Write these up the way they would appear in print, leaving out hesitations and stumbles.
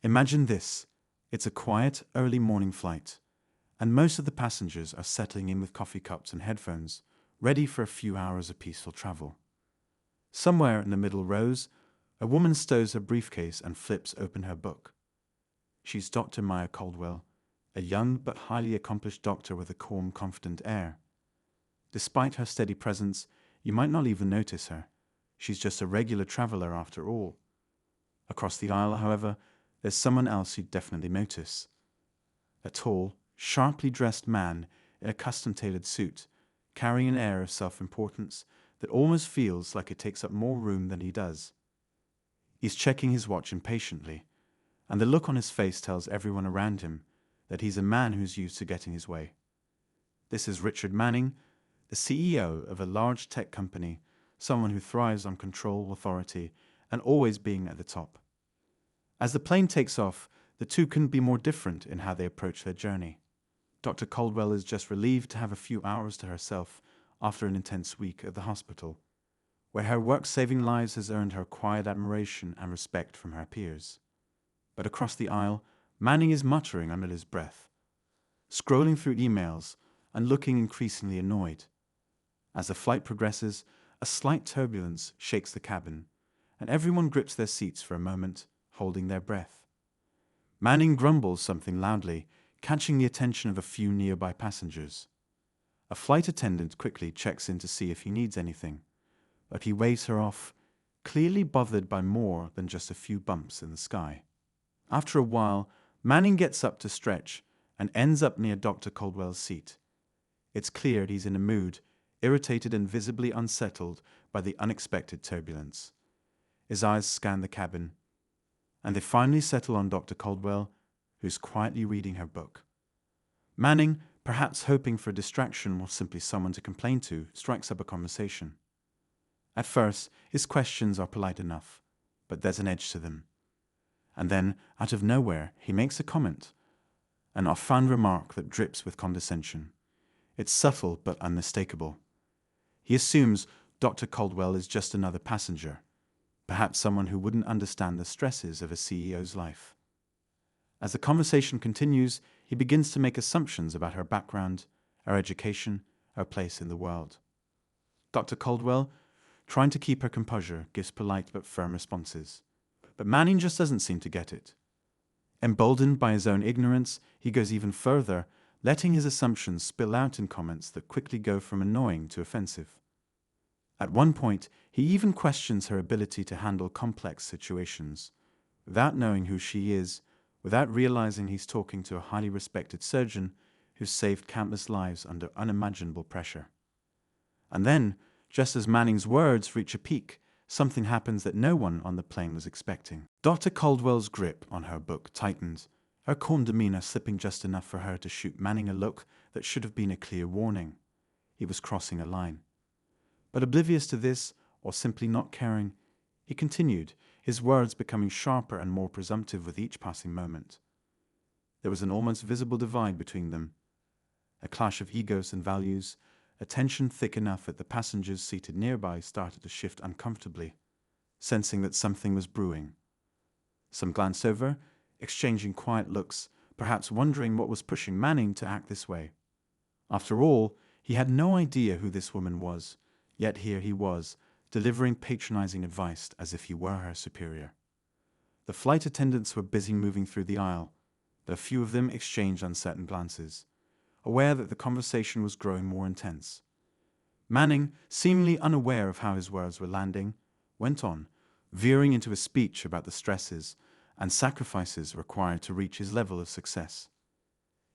Imagine this. It's a quiet, early morning flight, and most of the passengers are settling in with coffee cups and headphones, ready for a few hours of peaceful travel. Somewhere in the middle rows, a woman stows her briefcase and flips open her book. She's Dr. Maya Caldwell, a young but highly accomplished doctor with a calm, confident air. Despite her steady presence, you might not even notice her. She's just a regular traveler after all. Across the aisle, however, there's someone else you'd definitely notice. A tall, sharply dressed man in a custom-tailored suit, carrying an air of self-importance that almost feels like it takes up more room than he does. He's checking his watch impatiently, and the look on his face tells everyone around him that he's a man who's used to getting his way. This is Richard Manning, the CEO of a large tech company, someone who thrives on control, authority, and always being at the top. As the plane takes off, the two couldn't be more different in how they approach their journey. Dr. Caldwell is just relieved to have a few hours to herself after an intense week at the hospital, where her work saving lives has earned her quiet admiration and respect from her peers. But across the aisle, Manning is muttering under his breath, scrolling through emails and looking increasingly annoyed. As the flight progresses, a slight turbulence shakes the cabin, and everyone grips their seats for a moment, holding their breath. Manning grumbles something loudly, catching the attention of a few nearby passengers. A flight attendant quickly checks in to see if he needs anything, but he waves her off, clearly bothered by more than just a few bumps in the sky. After a while, Manning gets up to stretch and ends up near Dr. Caldwell's seat. It's clear he's in a mood, irritated and visibly unsettled by the unexpected turbulence. His eyes scan the cabin, and they finally settle on Dr. Caldwell, who's quietly reading her book. Manning, perhaps hoping for a distraction or simply someone to complain to, strikes up a conversation. At first, his questions are polite enough, but there's an edge to them. And then, out of nowhere, he makes a comment, an offhand remark that drips with condescension. It's subtle but unmistakable. He assumes Dr. Caldwell is just another passenger, perhaps someone who wouldn't understand the stresses of a CEO's life. As the conversation continues, he begins to make assumptions about her background, her education, her place in the world. Dr. Caldwell, trying to keep her composure, gives polite but firm responses. But Manning just doesn't seem to get it. Emboldened by his own ignorance, he goes even further, letting his assumptions spill out in comments that quickly go from annoying to offensive. At one point, he even questions her ability to handle complex situations, without knowing who she is, without realizing he's talking to a highly respected surgeon who's saved countless lives under unimaginable pressure. And then, just as Manning's words reach a peak, something happens that no one on the plane was expecting. Dr. Caldwell's grip on her book tightened, her calm demeanor slipping just enough for her to shoot Manning a look that should have been a clear warning. He was crossing a line. But oblivious to this, or simply not caring, he continued, his words becoming sharper and more presumptive with each passing moment. There was an almost visible divide between them, a clash of egos and values, a tension thick enough that the passengers seated nearby started to shift uncomfortably, sensing that something was brewing. Some glanced over, exchanging quiet looks, perhaps wondering what was pushing Manning to act this way. After all, he had no idea who this woman was, yet here he was, delivering patronizing advice as if he were her superior. The flight attendants were busy moving through the aisle, but a few of them exchanged uncertain glances, aware that the conversation was growing more intense. Manning, seemingly unaware of how his words were landing, went on, veering into a speech about the stresses and sacrifices required to reach his level of success.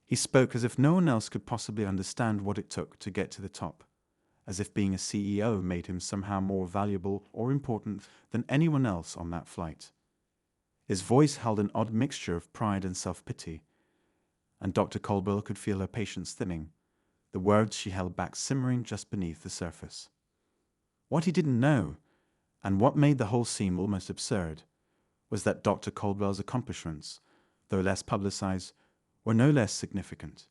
He spoke as if no one else could possibly understand what it took to get to the top, as if being a CEO made him somehow more valuable or important than anyone else on that flight. His voice held an odd mixture of pride and self-pity, and Dr. Caldwell could feel her patience thinning, the words she held back simmering just beneath the surface. What he didn't know, and what made the whole scene almost absurd, was that Dr. Caldwell's accomplishments, though less publicized, were no less significant.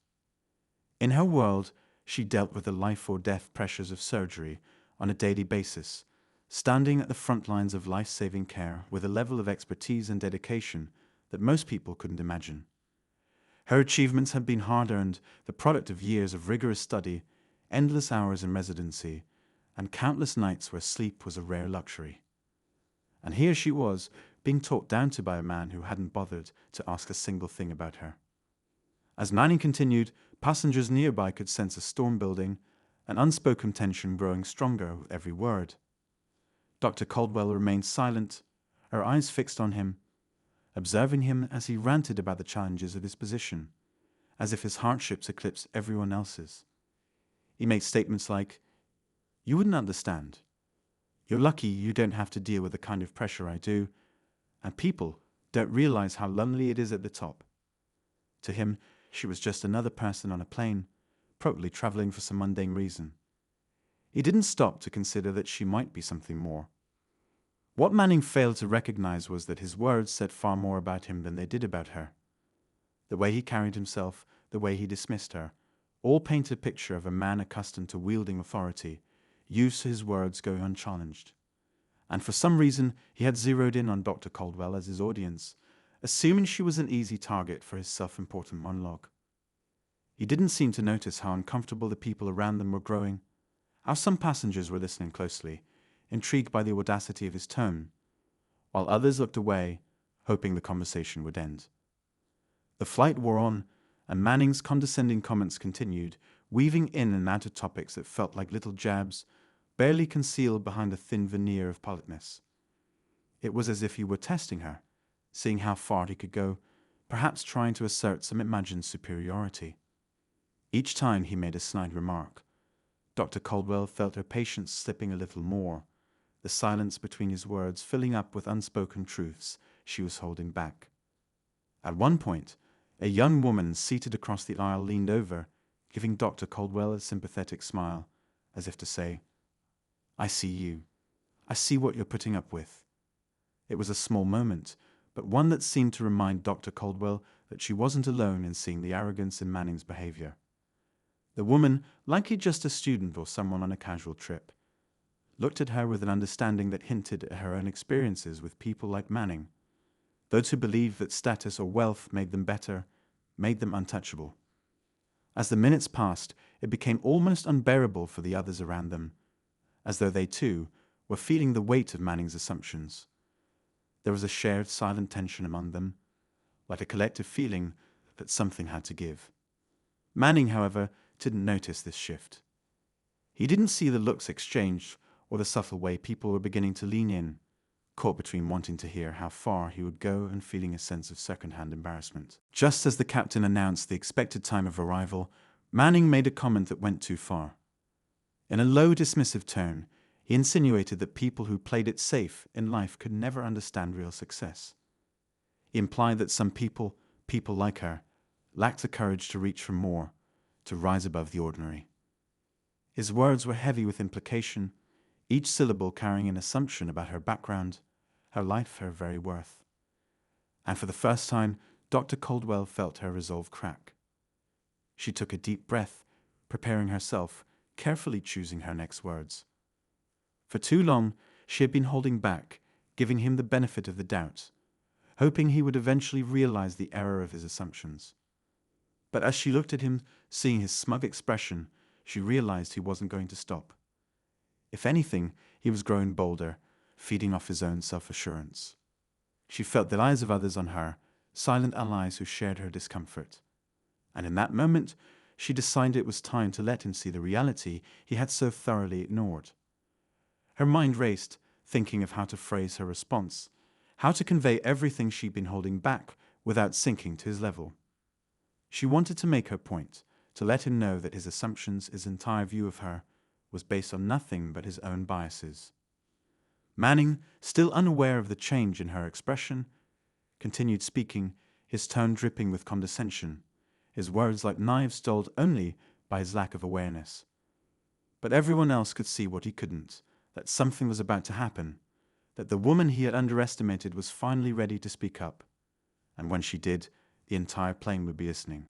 In her world, she dealt with the life-or-death pressures of surgery on a daily basis, standing at the front lines of life-saving care with a level of expertise and dedication that most people couldn't imagine. Her achievements had been hard-earned, the product of years of rigorous study, endless hours in residency, and countless nights where sleep was a rare luxury. And here she was, being talked down to by a man who hadn't bothered to ask a single thing about her. As Manning continued, passengers nearby could sense a storm building, an unspoken tension growing stronger with every word. Dr. Caldwell remained silent, her eyes fixed on him, observing him as he ranted about the challenges of his position, as if his hardships eclipsed everyone else's. He made statements like, "You wouldn't understand. You're lucky you don't have to deal with the kind of pressure I do, and people don't realize how lonely it is at the top." To him, she was just another person on a plane, probably traveling for some mundane reason. He didn't stop to consider that she might be something more. What Manning failed to recognize was that his words said far more about him than they did about her. The way he carried himself, the way he dismissed her, all paint a picture of a man accustomed to wielding authority, used to his words going unchallenged. And for some reason, he had zeroed in on Dr. Caldwell as his audience, assuming she was an easy target for his self-important monologue. He didn't seem to notice how uncomfortable the people around them were growing, how some passengers were listening closely, intrigued by the audacity of his tone, while others looked away, hoping the conversation would end. The flight wore on, and Manning's condescending comments continued, weaving in and out of topics that felt like little jabs, barely concealed behind a thin veneer of politeness. It was as if he were testing her, seeing how far he could go, perhaps trying to assert some imagined superiority. Each time he made a snide remark, Dr. Caldwell felt her patience slipping a little more, the silence between his words filling up with unspoken truths she was holding back. At one point, a young woman seated across the aisle leaned over, giving Dr. Caldwell a sympathetic smile, as if to say, "I see you. I see what you're putting up with." It was a small moment, but one that seemed to remind Dr. Caldwell that she wasn't alone in seeing the arrogance in Manning's behavior. The woman, likely just a student or someone on a casual trip, looked at her with an understanding that hinted at her own experiences with people like Manning, those who believed that status or wealth made them better, made them untouchable. As the minutes passed, it became almost unbearable for the others around them, as though they too were feeling the weight of Manning's assumptions. There was a shared silent tension among them, like a collective feeling that something had to give. Manning, however, didn't notice this shift. He didn't see the looks exchanged or the subtle way people were beginning to lean in, caught between wanting to hear how far he would go and feeling a sense of second-hand embarrassment. Just as the captain announced the expected time of arrival, Manning made a comment that went too far. In a low, dismissive tone, he insinuated that people who played it safe in life could never understand real success. He implied that some people like her, lacked the courage to reach for more, to rise above the ordinary. His words were heavy with implication, each syllable carrying an assumption about her background, her life, her very worth. And for the first time, Dr. Caldwell felt her resolve crack. She took a deep breath, preparing herself, carefully choosing her next words. For too long, she had been holding back, giving him the benefit of the doubt, hoping he would eventually realize the error of his assumptions. But as she looked at him, seeing his smug expression, she realized he wasn't going to stop. If anything, he was growing bolder, feeding off his own self-assurance. She felt the eyes of others on her, silent allies who shared her discomfort. And in that moment, she decided it was time to let him see the reality he had so thoroughly ignored. Her mind raced, thinking of how to phrase her response, how to convey everything she'd been holding back without sinking to his level. She wanted to make her point, to let him know that his assumptions, his entire view of her, was based on nothing but his own biases. Manning, still unaware of the change in her expression, continued speaking, his tone dripping with condescension, his words like knives dulled only by his lack of awareness. But everyone else could see what he couldn't, that something was about to happen, that the woman he had underestimated was finally ready to speak up, and when she did, the entire plane would be listening.